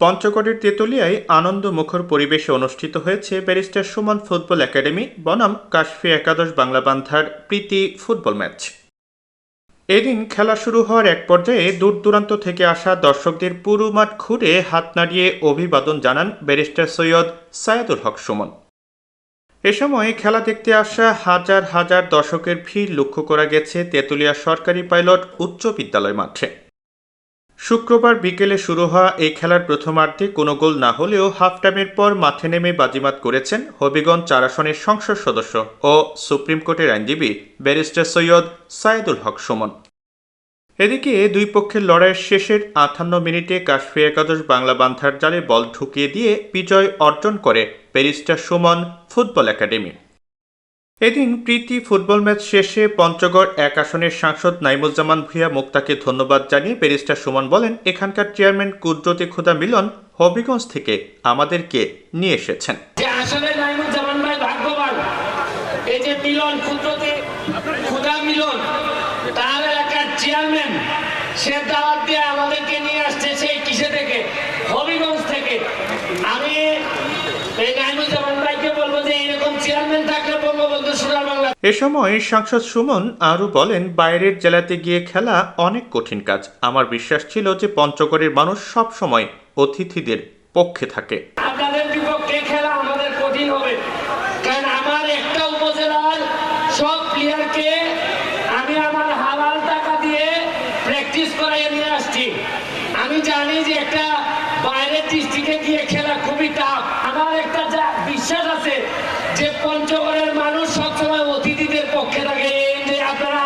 পঞ্চগড়ের তেঁতুলিয়ায় আনন্দমুখর পরিবেশে অনুষ্ঠিত হয়েছে ব্যারিস্টার সুমন ফুটবল একাডেমি বনাম কাশফি একাদশ বাংলা বান্ধার প্রীতি ফুটবল ম্যাচ। এদিন খেলা শুরু হওয়ার এক পর্যায়ে দূর দূরান্ত থেকে আসা দর্শকদের পুরো মাঠ ঘুরে হাত নাড়িয়ে অভিবাদন জানান ব্যারিস্টার সৈয়দ সায়েদুল হক সুমন। এ সময় খেলা দেখতে আসা হাজার হাজার দর্শকের ভিড় লক্ষ্য করা গেছে তেঁতুলিয়া সরকারি পাইলট উচ্চ বিদ্যালয় মাঠে। শুক্রবার বিকেলে শুরু হওয়া এই খেলার প্রথমার্ধে কোনো গোল না হলেও হাফ টাইমের পর মাঠে নেমে বাজিমাত করেছেন হবিগঞ্জ ৪ আসনের সংসদ সদস্য ও সুপ্রিম কোর্টের আইনজীবী ব্যারিস্টার সৈয়দ সায়েদুল হক সুমন। এদিকে দুই পক্ষের লড়াইয়ের শেষের ৫৮ মিনিটে কাশফি একাদশ বাংলা বান্ধার জালে বল ঢুকিয়ে দিয়ে বিজয় অর্জন করে ব্যারিস্টার সুমন ফুটবল একাডেমি। এদিন প্রীতি ফুটবল ম্যাচ শেষে পঞ্চগড় ১ আসনের সাংসদ নাইমুজ্জামান ভূঁইয়া মুক্তাকে ধন্যবাদ জানিয়ে ব্যারিস্টার সুমন বলেন, এখানকার চেয়ারম্যান কুদরতি খুদা মিলন হবিগঞ্জ থেকে আমাদেরকে নিয়ে এসেছেন। আসলে নাইমুজ্জামান ভাই ভাগ্যবান, এই যে মিলন কুদরতি খুদা মিলন তার এলাকার চেয়ারম্যান, সে দাওয়াত দিয়ে আমাদেরকে নিয়ে আসছে সেই কিসে থেকে, হবিগঞ্জ থেকে। আমি এই নাইমুজ্জামান ভাইকে বলবো যে এরকম চেয়ারম্যান থাকলে বঙ্গবন্ধু সোনার বাংলা। এ সময় সাংসদ সুমন আরও বলেন, বাইরের জেলাতে গিয়ে খেলা অনেক কঠিন কাজ। আমার বিশ্বাস ছিল যে পঞ্চগড়ের মানুষ সব সময় অতিথিদের পক্ষে থাকে। আপনাদের বিপক্ষে খেলা আমাদের কঠিন হবে, কারণ আমার একটা উপজেলার সব প্লেয়ারকে আমি আমার হালাল টাকা দিয়ে প্র্যাকটিস করাইয়ে নিয়ে আসছি। আমি জানি যে একটা বাইরের ডিস্ট্রিক্টে গিয়ে খেলা খুবই টাফ। আমার একটা বিশ্বাস আছে যে পঞ্চগড়ের মানুষ সবসময় অতিথিদের পক্ষে থাকে। এই যে আপনারা